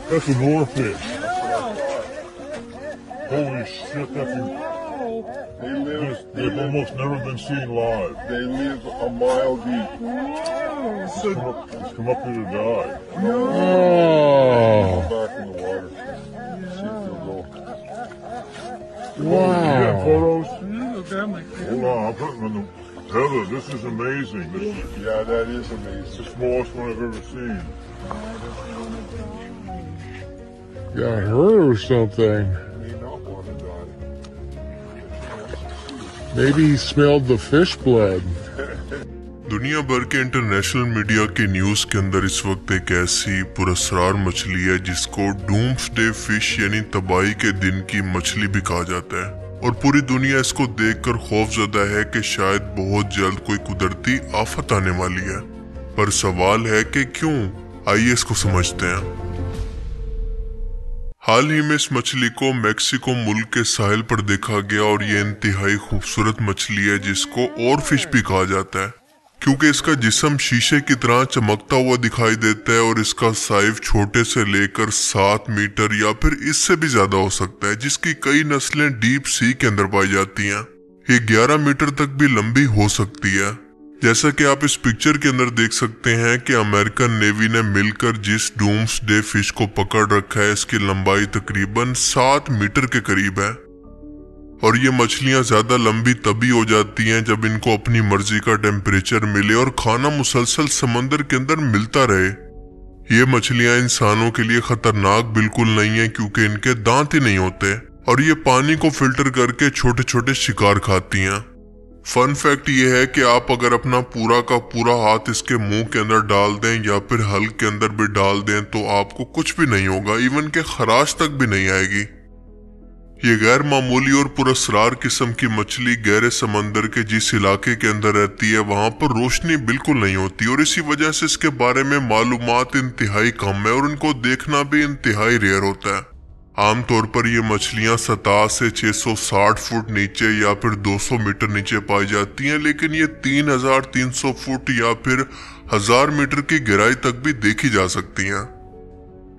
That's an oarfish. Holy shit, they've almost never been seen live. They live a mile deep. It's come up here to die. Go back in the water. See if they'll go. You got photos? Family. Hold on, I'm putting them. Heather, this is amazing. This is Yeah, that is amazing. the smallest one I've ever seen. Got hurt or something. May not want to die. Maybe he smelled the fish blood. दुनिया भर के international media के news के अंदर इस वक्त एक ऐसी पुरस्कार मछली है जिसको डूम्सडे फिश यानी तबाही के दिन की मछली भी कहा जाता है, और पूरी दुनिया इसको देखकर खौफजदा है कि शायद बहुत जल्द कोई कुदरती आफत आने वाली है। पर सवाल है कि क्यों? आइए इसको समझते हैं। हाल ही में इस मछली को मेक्सिको मुल्क के साहिल पर देखा गया और ये इंतहाई खूबसूरत मछली है जिसको और फिश भी कहा जाता है, क्योंकि इसका जिस्म शीशे की तरह चमकता हुआ दिखाई देता है और इसका साइज छोटे से लेकर 7 मीटर या फिर इससे भी ज्यादा हो सकता है, जिसकी कई नस्लें डीप सी के अंदर पाई जाती हैं। ये 11 मीटर तक भी लंबी हो सकती है। जैसा कि आप इस पिक्चर के अंदर देख सकते हैं कि अमेरिकन नेवी ने मिलकर जिस डूम्सडे फिश को पकड़ रखा है, इसकी लंबाई तकरीबन 7 मीटर के करीब है। और ये मछलियां ज्यादा लंबी तभी हो जाती हैं जब इनको अपनी मर्जी का टेम्परेचर मिले और खाना मुसलसल समंदर के अंदर मिलता रहे। ये मछलियां इंसानों के लिए खतरनाक बिल्कुल नहीं है, क्योंकि इनके दांत ही नहीं होते और ये पानी को फिल्टर करके छोटे छोटे शिकार खाती हैं। फन फैक्ट ये है कि आप अगर अपना पूरा का पूरा हाथ इसके मुंह के अंदर डाल दें या फिर हल के अंदर भी डाल दें तो आपको कुछ भी नहीं होगा, इवन के खराश तक भी नहीं आएगी। ये गैर मामूली और पुरस्कार किस्म की मछली गहरे समंदर के जिस इलाके के अंदर रहती है वहां पर रोशनी बिल्कुल नहीं होती और इसी वजह से इसके बारे में मालूमात इंतहाई कम है और इनको देखना भी इंतहाई रेयर होता है। आमतौर पर ये मछलियां सतह से 660 फुट नीचे या फिर 200 मीटर नीचे पाई जाती हैं, लेकिन ये 3300 फुट या फिर 1000 मीटर की गहराई तक भी देखी जा सकती हैं।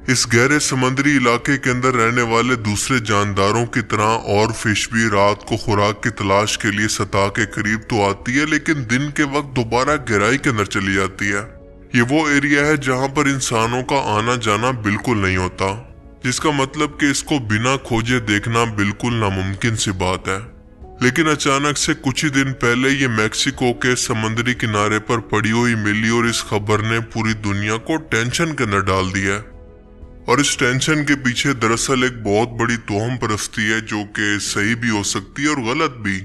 इस गहरे समुद्री इलाके के अंदर रहने वाले दूसरे जानदारों की तरह और फिश भी रात को खुराक की तलाश के लिए सतह के करीब तो आती है, लेकिन दिन के वक्त दोबारा गहराई के अंदर चली जाती है। ये वो एरिया है जहां पर इंसानों का आना जाना बिल्कुल नहीं होता, जिसका मतलब कि इसको बिना खोजे देखना बिल्कुल नामुमकिन सी बात है। लेकिन अचानक से कुछ ही दिन पहले ये मैक्सिको के समुद्री किनारे पर पड़ी हुई मिली और इस खबर ने पूरी दुनिया को टेंशन के अंदर डाल दिया। और इस टेंशन के पीछे दरअसल एक बहुत बड़ी तोहम परस्ती है, जो कि सही भी हो सकती है और गलत भी।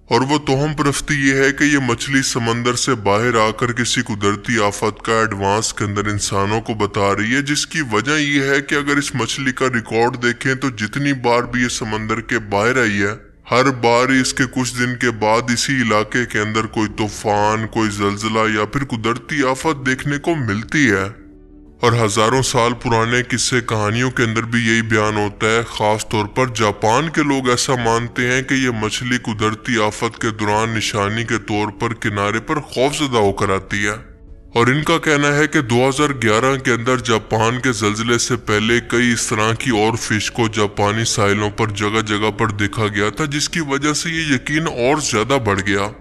और वो तोहम परस्ती ये है कि ये मछली समंदर से बाहर आकर किसी कुदरती आफत का एडवांस के अंदर इंसानों को बता रही है, जिसकी वजह ये है कि अगर इस मछली का रिकॉर्ड देखें तो जितनी बार भी ये समंदर के बाहर आई है, हर बार इसके कुछ दिन के बाद इसी इलाके के अंदर कोई तूफान, कोई जलजला या फिर कुदरती आफत देखने को मिलती है। और हजारों साल पुराने किस्से कहानियों के अंदर भी यही बयान होता है। खास तौर पर जापान के लोग ऐसा मानते हैं कि ये मछली कुदरती आफत के दौरान निशानी के तौर पर किनारे पर खौफजदा होकर आती है। और इनका कहना है कि 2011 के अंदर जापान के जल्जले से पहले कई इस तरह की और फिश को जापानी साहिलों पर जगह जगह पर देखा गया था, जिसकी वजह से ये यकीन और ज्यादा बढ़ गया।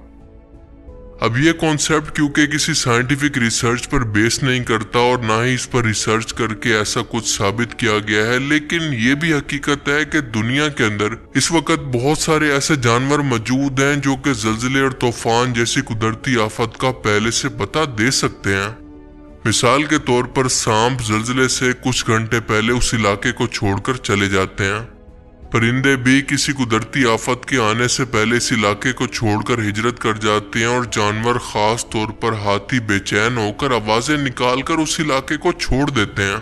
अब ये कॉन्सेप्ट क्योंकि किसी साइंटिफिक रिसर्च पर बेस नहीं करता और ना ही इस पर रिसर्च करके ऐसा कुछ साबित किया गया है, लेकिन ये भी हकीकत है कि दुनिया के अंदर इस वक्त बहुत सारे ऐसे जानवर मौजूद हैं जो कि जल्जले और तूफान जैसी कुदरती आफत का पहले से पता दे सकते हैं। मिसाल के तौर पर सांप जल्जले से कुछ घंटे पहले उस इलाके को छोड़कर चले जाते हैं। परिंदे भी किसी कुदरती आफत के आने से पहले इस इलाके को छोड़कर हिजरत कर जाते हैं और जानवर खास तौर पर हाथी बेचैन होकर आवाजें निकालकर उस इलाके को छोड़ देते हैं।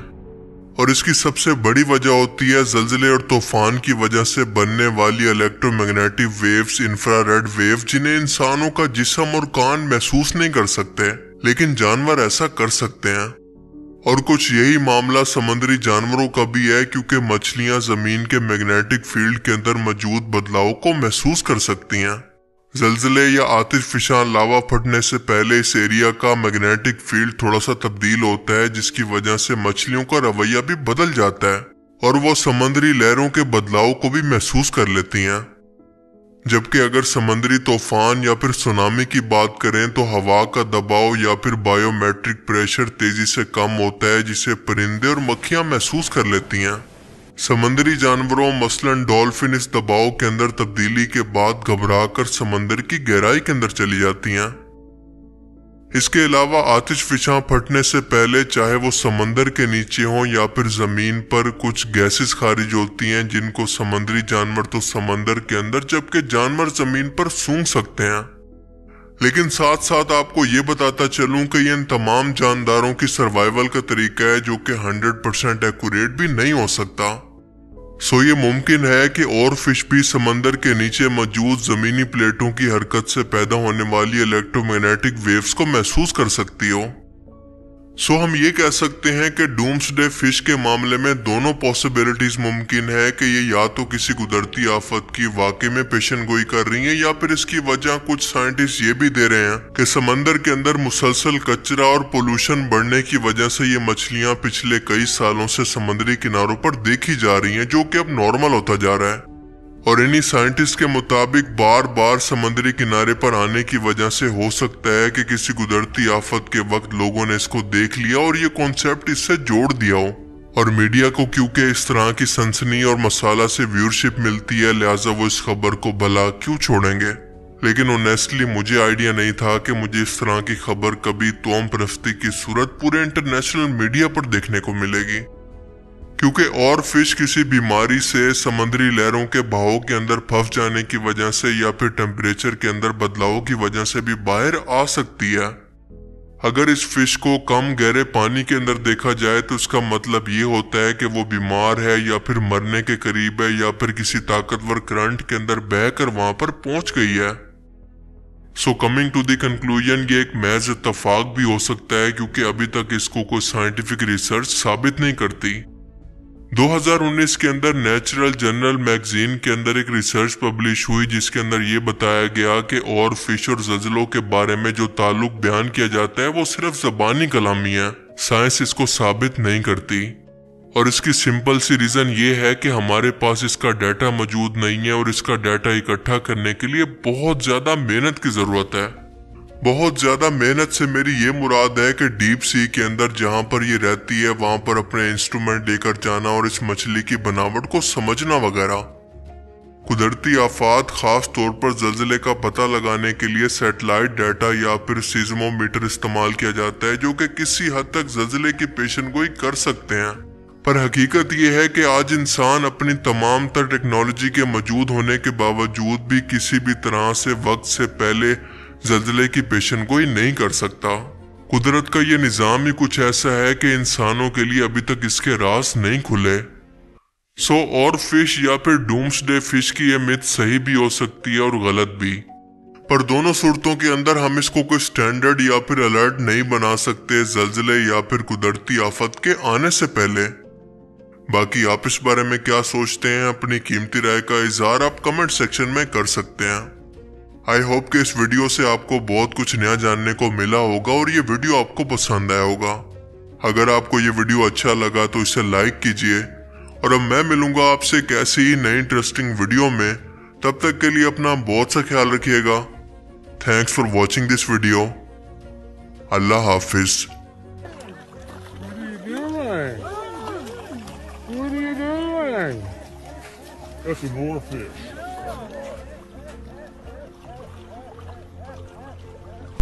और इसकी सबसे बड़ी वजह होती है जल्जले और तूफान की वजह से बनने वाली इलेक्ट्रोमैग्नेटिक वेव्स, इंफ्रारेड वेव, जिन्हें इंसानों का जिस्म और कान महसूस नहीं कर सकते, लेकिन जानवर ऐसा कर सकते हैं। और कुछ यही मामला समुद्री जानवरों का भी है, क्योंकि मछलियां जमीन के मैग्नेटिक फील्ड के अंदर मौजूद बदलाव को महसूस कर सकती हैं। जल्जले या आतिशफशान लावा फटने से पहले इस एरिया का मैग्नेटिक फील्ड थोड़ा सा तब्दील होता है, जिसकी वजह से मछलियों का रवैया भी बदल जाता है और वो समुद्री लहरों के बदलाव को भी महसूस कर लेती हैं। जबकि अगर समुद्री तूफान या फिर सुनामी की बात करें तो हवा का दबाव या फिर बायोमेट्रिक प्रेशर तेजी से कम होता है, जिसे परिंदे और मक्खियां महसूस कर लेती हैं। समुद्री जानवरों मसलन डॉल्फिन इस दबाव के अंदर तब्दीली के बाद घबराकर समंदर की गहराई के अंदर चली जाती हैं। इसके अलावा आतिशफशां फटने से पहले चाहे वो समंदर के नीचे हों या फिर जमीन पर, कुछ गैसेस खारिज होती हैं जिनको समुद्री जानवर तो समंदर के अंदर जबकि जानवर जमीन पर सूंघ सकते हैं। लेकिन साथ साथ आपको ये बताता चलूं कि इन तमाम जानदारों की सर्वाइवल का तरीका है जो कि 100% एक्यूरेट भी नहीं हो सकता। सो ये मुमकिन है कि और फिश भी समंदर के नीचे मौजूद जमीनी प्लेटों की हरकत से पैदा होने वाली इलेक्ट्रोमैग्नेटिक वेव्स को महसूस कर सकती हो। सो हम ये कह सकते हैं कि डूम्सडे फिश के मामले में दोनों पॉसिबिलिटीज मुमकिन है कि ये या तो किसी कुदरती आफत की वाकई में पेशन गोई कर रही हैं या फिर इसकी वजह कुछ साइंटिस्ट ये भी दे रहे हैं कि समंदर के अंदर मुसलसल कचरा और पोल्यूशन बढ़ने की वजह से ये मछलियां पिछले कई सालों से समुद्री किनारों पर देखी जा रही हैं, जो कि अब नॉर्मल होता जा रहा है। और इन्हीं साइंटिस्ट के मुताबिक बार बार समुद्री किनारे पर आने की वजह से हो सकता है कि किसी कुदरती आफत के वक्त लोगों ने इसको देख लिया और ये कॉन्सेप्ट इससे जोड़ दिया हो। और मीडिया को क्योंकि इस तरह की सनसनी और मसाला से व्यूअरशिप मिलती है, लिहाजा वो इस खबर को भला क्यों छोड़ेंगे। लेकिन ऑनेस्टली मुझे आइडिया नहीं था कि मुझे इस तरह की खबर कभी तौम परस्ती की सूरत पूरे इंटरनेशनल मीडिया पर देखने को मिलेगी। क्योंकि और फिश किसी बीमारी से, समुद्री लहरों के बहाव के अंदर फंस जाने की वजह से या फिर टेम्परेचर के अंदर बदलाव की वजह से भी बाहर आ सकती है। अगर इस फिश को कम गहरे पानी के अंदर देखा जाए तो इसका मतलब ये होता है कि वो बीमार है या फिर मरने के करीब है या फिर किसी ताकतवर करंट के अंदर बहकर वहां पर पहुंच गई है। So coming to the conclusion, ये एक महज इत्तफाक भी हो सकता है क्योंकि अभी तक इसको कोई साइंटिफिक रिसर्च साबित नहीं करती। 2019 के अंदर नेचुरल जर्नल मैगजीन के अंदर एक रिसर्च पब्लिश हुई जिसके अंदर ये बताया गया कि और फिश और जल्जलों के बारे में जो ताल्लुक बयान किया जाता है वो सिर्फ ज़बानी कलामी है, साइंस इसको साबित नहीं करती। और इसकी सिंपल सी रीजन ये है कि हमारे पास इसका डाटा मौजूद नहीं है और इसका डाटा इकट्ठा करने के लिए बहुत ज्यादा मेहनत की जरूरत है। बहुत ज्यादा मेहनत से मेरी ये मुराद है कि डीप सी के अंदर जहां पर ये रहती है वहां पर अपने इंस्ट्रूमेंट लेकर जाना और इस मछली की बनावट को समझना वगैरह। कुदरती आफात, खास तौर पर जल्जले का पता लगाने के लिए सैटेलाइट डाटा या फिर सीज़मोमीटर इस्तेमाल किया जाता है जो कि किसी हद तक जल्जले की पेशेनगोई कर सकते हैं। पर हकीकत यह है कि आज इंसान अपनी तमाम तर टेक्नोलॉजी के मौजूद होने के बावजूद भी किसी भी तरह से वक्त से पहले जल्जले की पेशेनगोई नहीं कर सकता। कुदरत का ये निज़ाम ही कुछ ऐसा है कि इंसानों के लिए अभी तक इसके राज नहीं खुले। सो और फिश या फिर डूम्सडे फिश की ये मिथ सही भी हो सकती है और गलत भी, पर दोनों सूरतों के अंदर हम इसको कोई स्टैंडर्ड या फिर अलर्ट नहीं बना सकते जल्जले या फिर कुदरती आफत के आने से पहले। बाकी आप इस बारे में क्या सोचते हैं, अपनी कीमती राय का इजहार आप कमेंट सेक्शन में कर सकते हैं। आई होप कि इस वीडियो से आपको बहुत कुछ नया जानने को मिला होगा और ये वीडियो आपको पसंद आया होगा। अगर आपको ये वीडियो अच्छा लगा तो इसे लाइक कीजिए और अब मैं मिलूंगा आपसे एक ऐसी ही नई इंटरेस्टिंग वीडियो में। तब तक के लिए अपना बहुत सा ख्याल रखिएगा। Thanks for watching this video. Allah Hafiz. What are you doing? That's some more fish.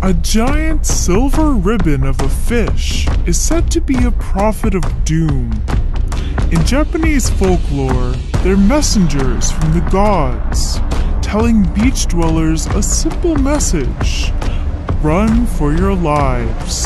A giant silver ribbon of a fish is said to be a prophet of doom. In Japanese folklore, they're messengers from the gods, telling beach dwellers a simple message: run for your lives.